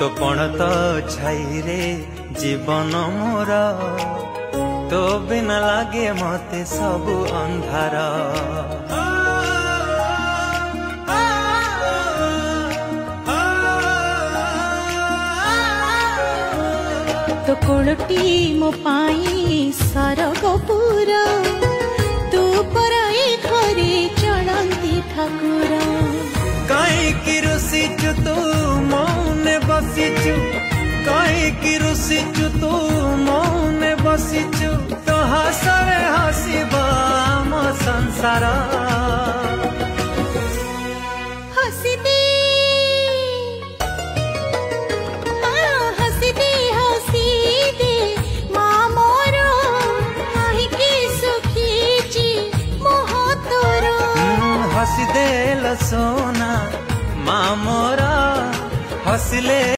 तो पण तो छाई रे जीवन मोर तो बिना लागे मते सबु अंधार। तो कोलटी मो पाई सरगपुर तू पराई घरे चलती ठाकुर। कहीं रुसीचु तू मौने बसीचु कहीं रुसीचु तू मौने बसीचु तो हसरे हसीबा आम संसार। हसीदे हसीदे माँ मोर कहीं सुखी मोह तोर। हसीदे सोना माँ मोरा हसले।